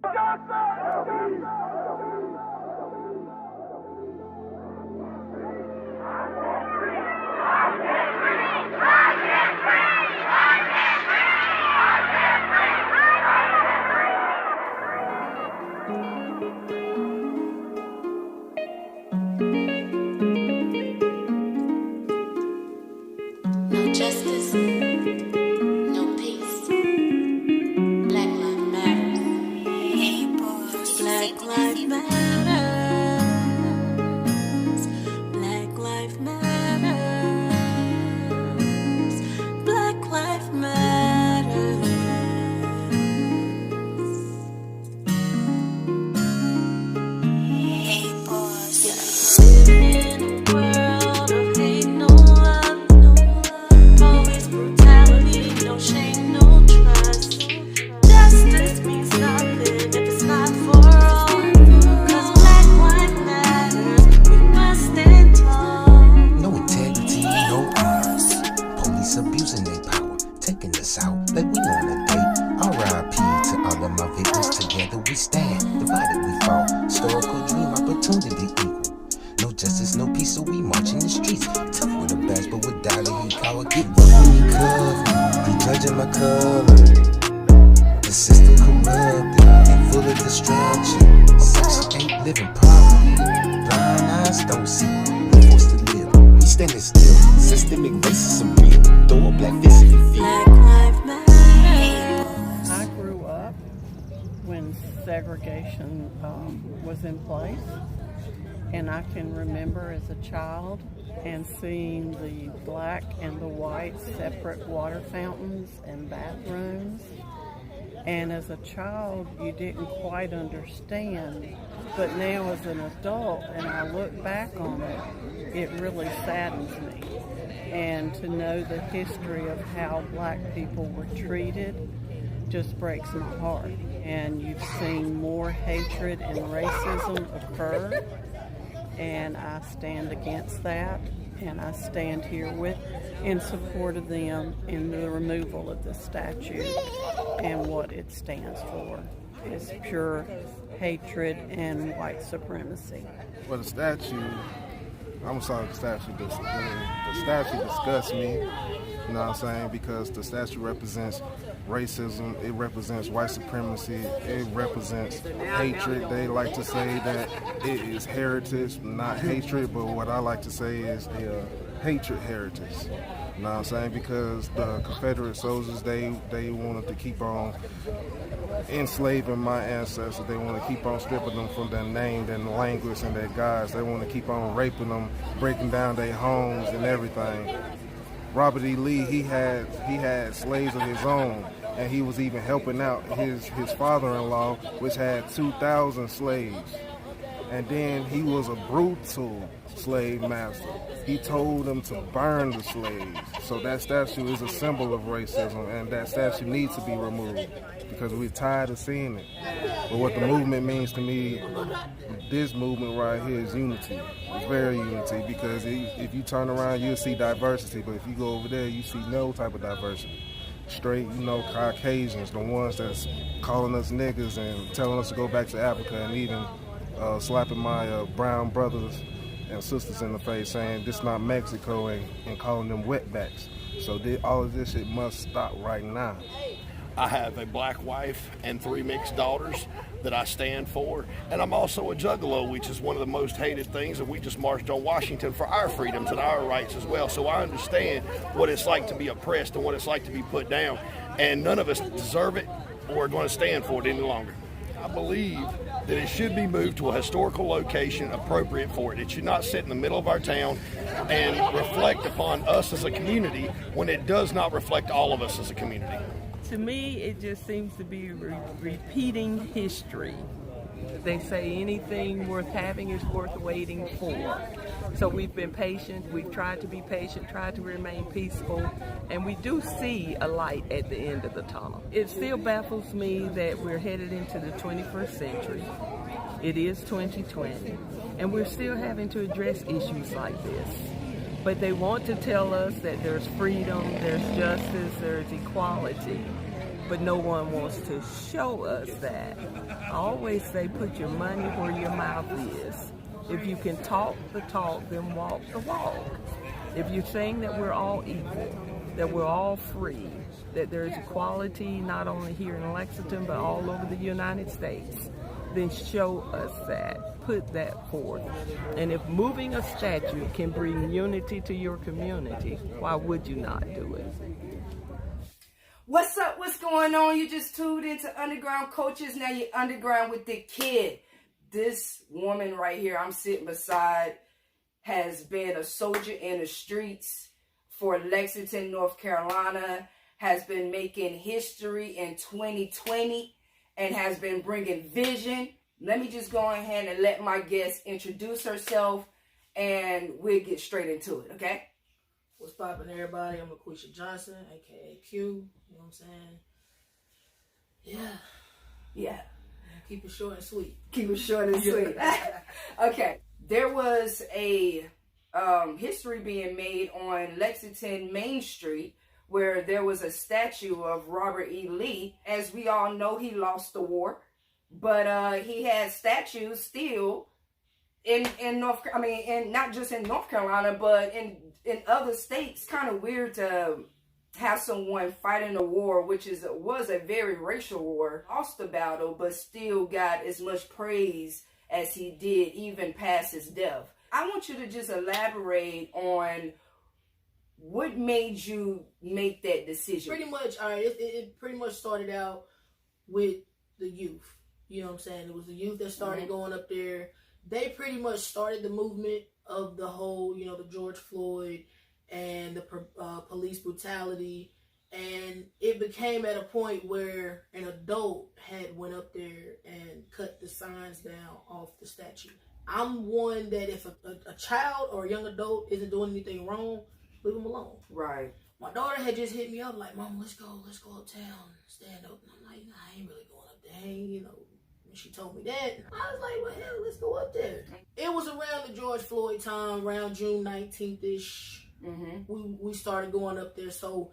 No justice, no peace. Black lives matter. Hey boys, Black lives matter. Black lives matter. Black lives matter. Hey boys, living in a world of hate, no love, no police brutality, no shame, no trust. Justice means nothing if it's not for all. 'Cause black lives matter, we must stand tall. No integrity, no peace. Police abusing their power, taking us out like we on a date. R.I.P. to all of my victims. Together we stand, divided we fall. Historical dream, opportunity equal. No justice, no peace, so we march in the streets. Tough with a badge, but with dollar he call. Get rough when he cuff me, he judging my color. The system corrupted and full of destruction. Section 8 living poverty, blind eyes don't see. We forced to live, we standing still. Systemic racism real. Throw a black fist if you feel. Black lives matter. I grew up when segregation was in place, and I can remember as a child and seeing the black and the white separate water fountains and bathrooms. And as a child, you didn't quite understand. But now as an adult, and I look back on it, it really saddens me. And to know the history of how black people were treated just breaks my heart. And you've seen more hatred and racism occur, and I stand against that. And I stand here in support of them in the removal of the statue and what it stands for. It's pure hatred and white supremacy. Well, the statue, I'm sorry, the statue disgusts me, you know what I'm saying, because the statue represents racism, it represents white supremacy, it represents hatred. They like to say that it is heritage, not hatred, but what I like to say is hatred heritage. You know what I'm saying? Because the Confederate soldiers, they wanted to keep on enslaving my ancestors. They want to keep on stripping them from their name, their language, and their gods. They want to keep on raping them, breaking down their homes and everything. Robert E. Lee, he had slaves of his own, and he was even helping out his father-in-law, which had 2,000 slaves. And then he was a brutal slave master. He told them to burn the slaves. So that statue is a symbol of racism, and that statue needs to be removed because we're tired of seeing it. But what the movement means to me, this movement right here is unity. It's very unity, because if you turn around, you'll see diversity, but if you go over there, you see no type of diversity. Straight, Caucasians, the ones that's calling us niggas and telling us to go back to Africa, and even slapping my brown brothers and sisters in the face, saying this not Mexico, and calling them wetbacks. So all of this shit must stop right now. I have a black wife and 3 mixed daughters that I stand for, and I'm also a juggalo, which is one of the most hated things, and we just marched on Washington for our freedoms and our rights as well. So I understand what it's like to be oppressed and what it's like to be put down, and none of us deserve it or are going to stand for it any longer. I believe that it should be moved to a historical location appropriate for it. It should not sit in the middle of our town and reflect upon us as a community when it does not reflect all of us as a community. To me, it just seems to be repeating history. They say anything worth having is worth waiting for. So we've been patient, we've tried to be patient, tried to remain peaceful, and we do see a light at the end of the tunnel. It still baffles me that we're headed into the 21st century. It is 2020, and we're still having to address issues like this. But they want to tell us that there's freedom, there's justice, there's equality. but no one wants to show us that. I always say, put your money where your mouth is. If you can talk the talk, then walk the walk. If you're saying that we're all equal, that we're all free, that there's equality not only here in Lexington, but all over the United States, then show us that. Put that forth. And if moving a statue can bring unity to your community, why would you not do it? What's up? What's going on? You just tuned into Underground Cultures. Now you're underground with the kid. This woman right here I'm sitting beside has been a soldier in the streets for Lexington, North Carolina, has been making history in 2020, and has been bringing vision. Let me just go ahead and let my guest introduce herself, and we'll get straight into it, okay? What's poppin', everybody? I'm LaQuisha Johnson, aka Q. You know what I'm saying? Yeah. Keep it short and sweet. Keep it short and sweet. Okay. There was a history being made on Lexington Main Street where there was a statue of Robert E. Lee. As we all know, he lost the war, but he had statues still in not just in North Carolina, but in other states. Kind of weird to have someone fighting a war, which was a very racial war, lost the battle, but still got as much praise as he did, even past his death. I want you to just elaborate on what made you make that decision. Pretty much, all right, it pretty much started out with the youth. You know what I'm saying? It was the youth that started going up there. They pretty much started the movement of the whole, you know, the George Floyd and the police brutality, and it became at a point where an adult had went up there and cut the signs down off the statue. I'm one that if a child or a young adult isn't doing anything wrong, leave them alone. Right. My daughter had just hit me up like, Mom, let's go uptown, stand up. And I'm like, nah, I ain't really going up there. You know, when she told me that, I was like, well, hell, let's go up there. It was around the George Floyd time, around June 19th-ish. We started going up there. So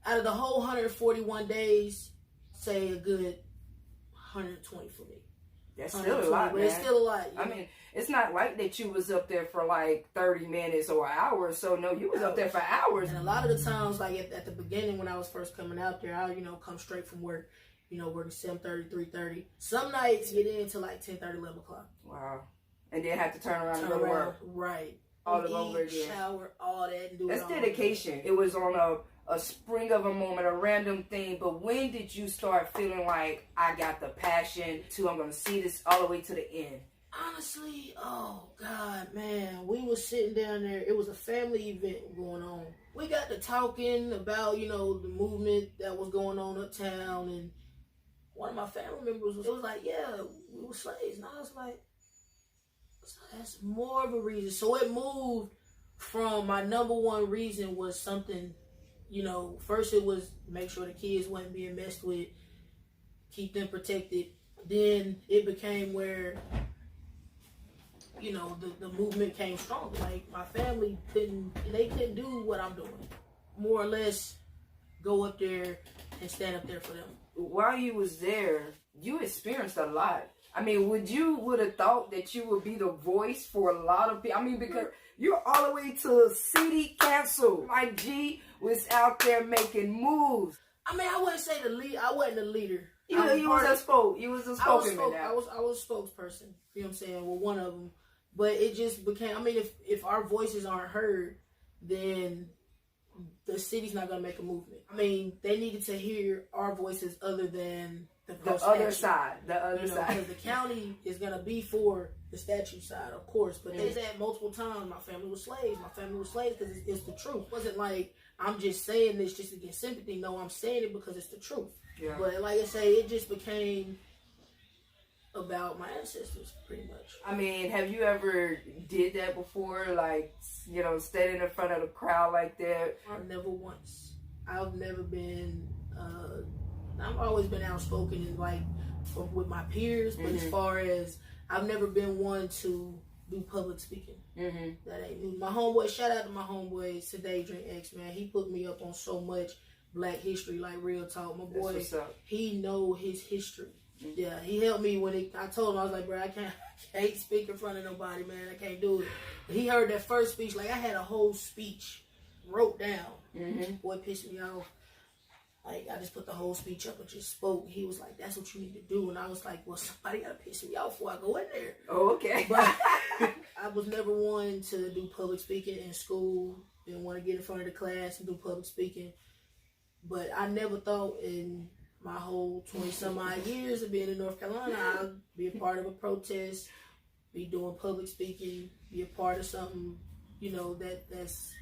out of the whole 141 days, say a good 120 for me. That's still a lot, man. It's still a lot. I mean, it's not like that you was up there for like 30 minutes or an hour. So no, you was up there for hours. And a lot of the times, like at the beginning when I was first coming out there, I, you know, come straight from work, you know, working 7:30, 3:30. Some nights get in till like 10:30, 11 o'clock. Wow. And then have to turn around and go to work. Right. All over again. Shower, all that. And do That's it all dedication. again. It was on a spring of a moment, a random thing. But when did you start feeling like I got the passion I'm going to see this all the way to the end? Honestly, oh God, man, we was sitting down there. It was a family event going on. We got to talking about, you know, the movement that was going on uptown, and one of my family members was like, yeah, we were slaves. And I was like, so that's more of a reason. So it moved from my number one reason was something, you know, first it was make sure the kids wasn't being messed with, keep them protected. Then it became where, you know, the movement came strong. Like my family couldn't do what I'm doing. More or less go up there and stand up there for them. While you was there, you experienced a lot. I mean, would have thought that you would be the voice for a lot of people? I mean, because you're all the way to city council. Like G was out there making moves. I mean, I wouldn't say the lead. I wasn't the leader. You was a spokesman. I was a spokesperson. You know what I'm saying? Well, one of them. But it just became. I mean, if our voices aren't heard, then the city's not gonna make a movement. I mean, they needed to hear our voices other than the other side. The other side. Because the county is gonna be for the statue side, of course. But they said multiple times, my family was slaves. My family was slaves because it's the truth. It wasn't like I'm just saying this just to get sympathy. No, I'm saying it because it's the truth. Yeah. But like I say, it just became about my ancestors, pretty much. I mean, have you ever did that before? Like, you know, standing in front of the crowd like that? Never once. I've never been. I've always been outspoken and like with my peers, but as far as I've never been one to do public speaking. That ain't me. My homeboy, shout out to my homeboy today, Drink X, man. He put me up on so much Black history, like real talk. My boy, what's up. he know his history. Yeah, he helped me when I told him, I was like, bro, I can't speak in front of nobody, man. I can't do it. He heard that first speech, like I had a whole speech wrote down. Boy, pissed me off. Like, I just put the whole speech up and just spoke. He was like, that's what you need to do. And I was like, well, somebody got to piss me off before I go in there. Oh, okay. But I was never one to do public speaking in school. Didn't want to get in front of the class and do public speaking. But I never thought in my whole 20-some-odd years of being in North Carolina, I'd be a part of a protest, be doing public speaking, be a part of something, you know, that's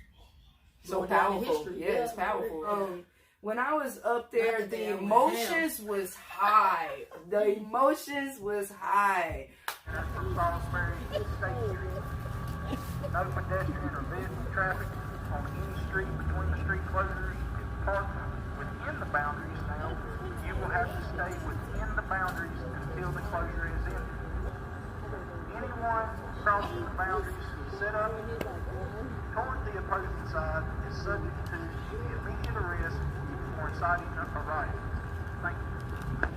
so going down in powerful. history. Yeah, it's powerful. When I was up there, Not that they the ever emotions was high. The emotions was high. No pedestrian or vehicle traffic on any street between the street closures. Park within the boundaries now. You will have to stay within the boundaries until the closure is ended. Anyone crossing the boundaries set up toward the opposing side is subject to the immediate arrest for inciting a riot. Thank you. Thank you.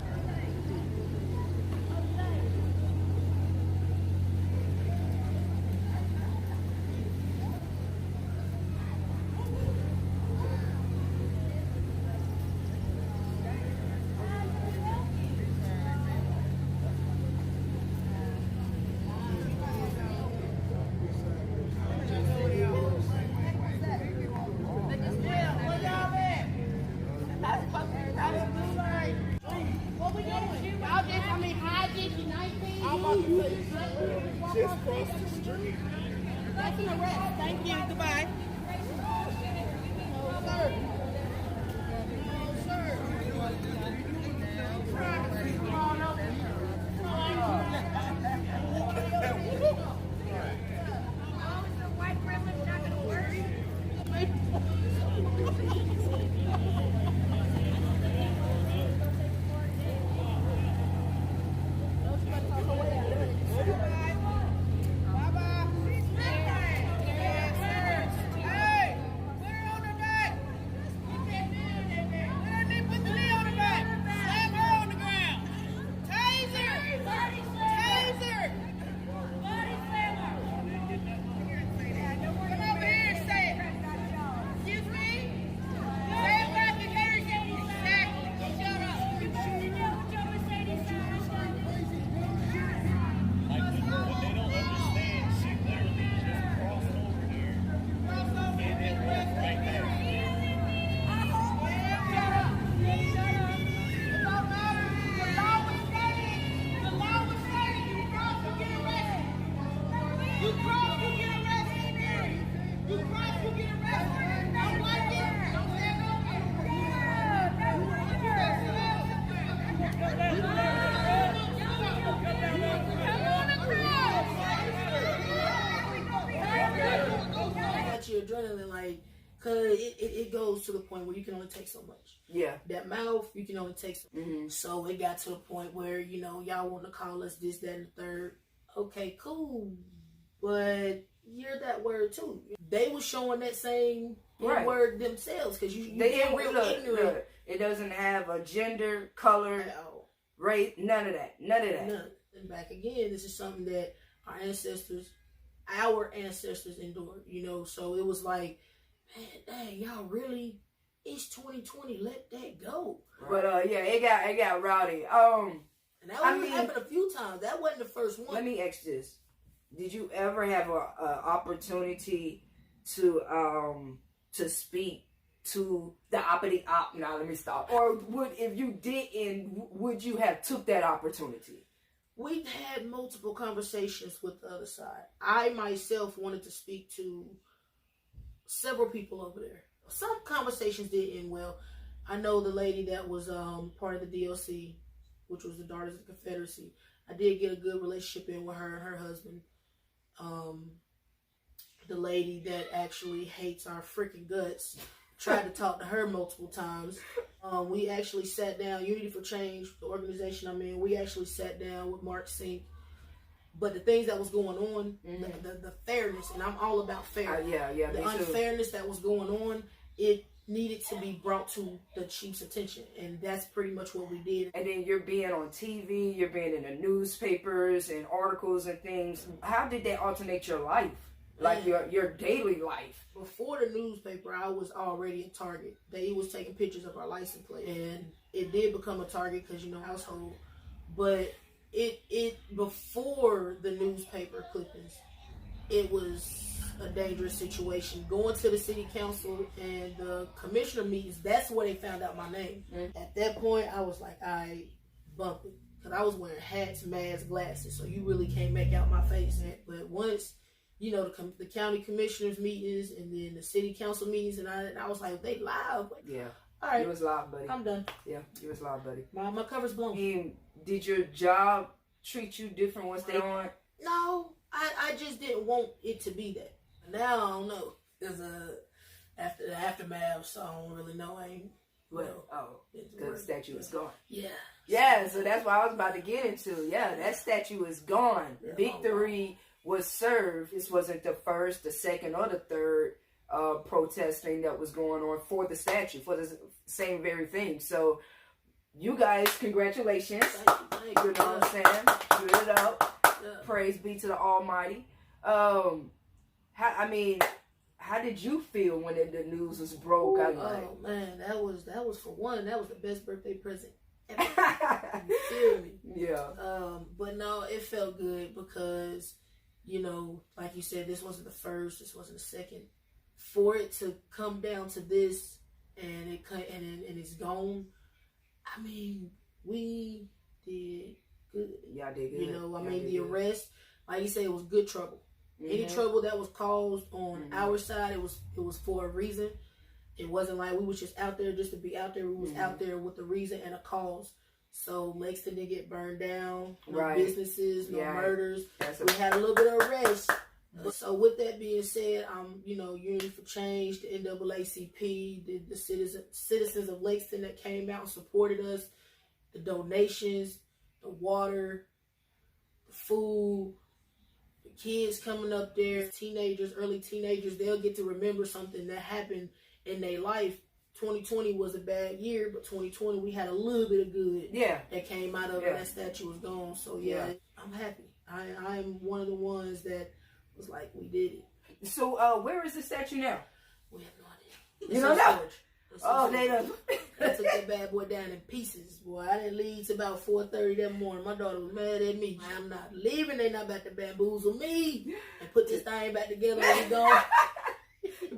Goodbye. Adrenaline, like, cause it goes to the point where you can only take so much. Yeah. That mouth, you can only take so much. So it got to the point where, you know, y'all want to call us this, that, and the third. Okay, cool. But you're that word too. They were showing that same word themselves because you get real ignorant. Look, it doesn't have a gender, color, race, none of that. None. And back again, this is something that our ancestors endured, you know. So it was like, man, dang, y'all really, it's 2020, let that go. But yeah, it got rowdy. And that only happened a few times. That wasn't the first one. Let me ask this: did you ever have a opportunity to speak to the uppity op? Now let me stop. Or if you didn't, would you have took that opportunity? We've had multiple conversations with the other side. I myself wanted to speak to several people over there. Some conversations did end well. I know the lady that was part of the DLC, which was the Daughters of the Confederacy. I did get a good relationship in with her and her husband. The lady that actually hates our freaking guts, tried to talk to her multiple times. We actually sat down, Unity for Change, the organization I'm in, we actually sat down with Mark Sink. But the things that was going on, the fairness, and I'm all about fairness. Yeah, the unfairness that was going on, it needed to be brought to the chief's attention, and that's pretty much what we did. And then you're being on TV, you're being in the newspapers and articles and things. How did that alternate your life? Like your daily life? Before the newspaper, I was already a target. They was taking pictures of our license plate, and it did become a target because, you know, household. But it before the newspaper clippings, it was a dangerous situation. Going to the city council and the commissioner meetings, that's where they found out my name. At that point, I was like, I bump it. Because I was wearing hats, masks, glasses, so you really can't make out my face. But once, you know, the county commissioners meetings and then the city council meetings, and I was like, they live. Yeah. All right. You was live, buddy. I'm done. Yeah, you was live, buddy. My cover's blown. And did your job treat you different once they on? No, I just didn't want it to be that. Now I don't know. There's after the aftermath, so I don't really know. I ain't because the statue is gone. Yeah. Yeah, so that's what I was about to get into. Yeah, that statue is gone. Yeah, Victory was served. This wasn't the first, the second, or the third protesting that was going on for the statue, for the same very thing. So, you guys, congratulations. Thank you. You know what I'm saying? Good it up. Yeah. Praise be to the Almighty. How did you feel when the news was broke? Oh man, that was for one. That was the best birthday present ever. You feel me? Yeah. But no, it felt good because, you know, like you said, this wasn't the first, this wasn't the second. For it to come down to this and it's gone. I mean, we did good. Y'all did good. You know, I mean, the arrest, like you said, it was good trouble. Any trouble that was caused on our side, it was for a reason. It wasn't like we was just out there just to be out there. We was out there with a reason and a cause. So Lexington didn't get burned down. No businesses, no murders. We had a little bit of arrest. So with that being said, you know, Unity for Change, the NAACP, the citizens of Lexington that came out and supported us, the donations, the water, the food, the kids coming up there, teenagers, early teenagers, they'll get to remember something that happened in their life. 2020 was a bad year, but 2020 we had a little bit of good that came out of it. That statue was gone. So I'm happy. I'm one of the ones that was like, we did it. So where is the statue now? We have no idea. You don't know? Oh, they done. I took that bad boy down in pieces, boy. I didn't leave till about 4:30 that morning. My daughter was mad at me. I'm not leaving. They not about to bamboozle me and put this thing back together and we gone.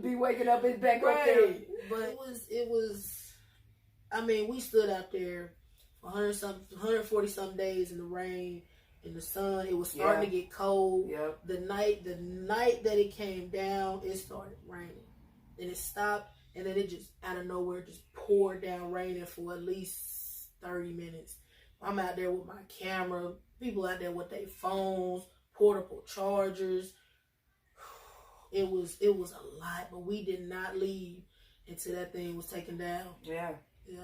Be waking up his back right there. But it was. I mean, we stood out there for 140 something days in the rain, in the sun. It was starting to get cold. Yep. The night that it came down, it started raining, and it stopped. And then it just, out of nowhere, just poured down raining for at least 30 minutes. I'm out there with my camera. People out there with their phones, portable chargers. It was a lot, but we did not leave until that thing was taken down. Yeah.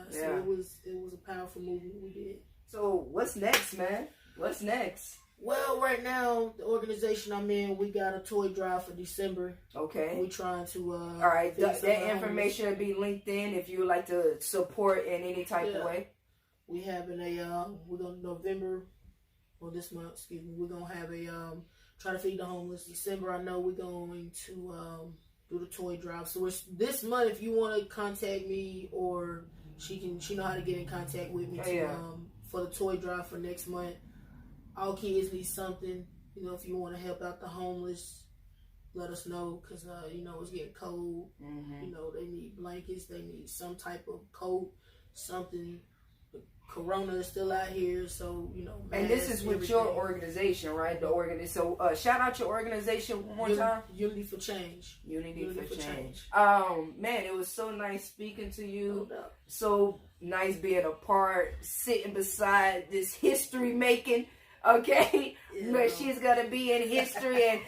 So it was a powerful movement we did. So what's next, man? What's next? Well, right now, the organization I'm in, we got a toy drive for December. Okay. We're trying to... all right. That information will be linked in if you would like to support in any type of way. We having we're going to November, or this month, excuse me, we're going to have try to feed the homeless. December, I know we're going to do the toy drive. So this month, if you want to contact me, or she know how to get in contact with me for the toy drive for next month. All kids need something. You know, if you want to help out the homeless, let us know, because, you know, it's getting cold. You know, they need blankets. They need some type of coat, something. The corona is still out here, so, you know. And this is with your organization, right? So, shout out your organization one more time. Unity for Change. Unity for Change. Man, it was so nice speaking to you. No doubt. So nice being a part, sitting beside this history making. Okay, but she's gonna be in history, and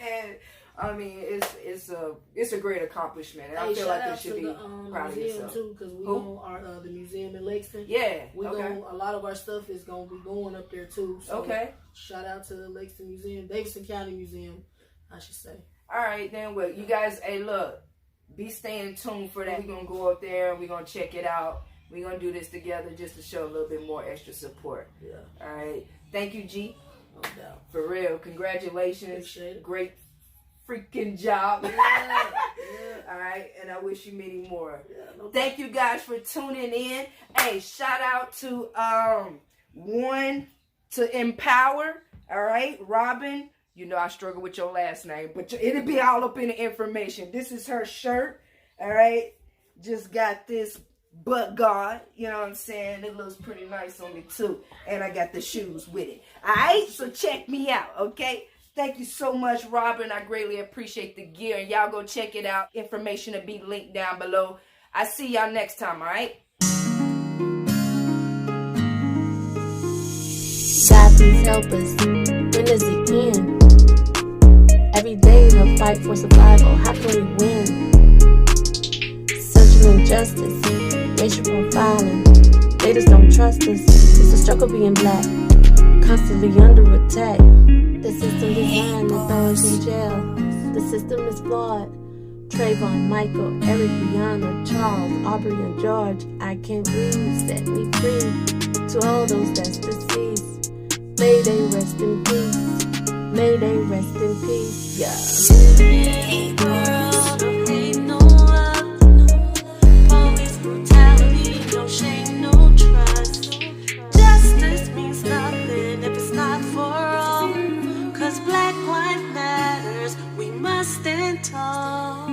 I mean it's a great accomplishment, and I feel like you should be proud of yourself too, because we own the museum in Lexington. A lot of our stuff is gonna be going up there too. So shout out to the Lexington Museum, Davidson County Museum, I should say. All right, then. Well, you guys, hey, look, be staying tuned for that. We're going to go up there and we're going to check it out. We're going to do this together just to show a little bit more extra support. Yeah. All right. Thank you, G. No doubt. For real. Congratulations. Appreciate it. Great freaking job. Yeah. All right. And I wish you many more. Yeah, no Thank you guys for tuning in. Hey, shout out to One to Empower. All right. Robin. You know I struggle with your last name, but it'll be all up in the information. This is her shirt. All right. Just got this butt guard. You know what I'm saying? It looks pretty nice on me too. And I got the shoes with it. All right. So check me out. Okay. Thank you so much, Robin. I greatly appreciate the gear. And y'all go check it out. Information will be linked down below. I see y'all next time. All right. God, please help us. When is the end? Every day the fight for survival. How can we win? Social injustice, racial profiling. They just don't trust us. It's a struggle being black, constantly under attack. The system designed to throw us in jail. The system is flawed. Trayvon, Michael, Eric, Brianna, Charles, Aubrey, and George. I can't breathe. Set me free. To all those that's deceased, may they rest in peace. May they rest in peace. Yeah. In a world of hate, no love, police brutality, no shame, no trust. Justice means nothing if it's not for all. 'Cause Black life matters, we must stand tall.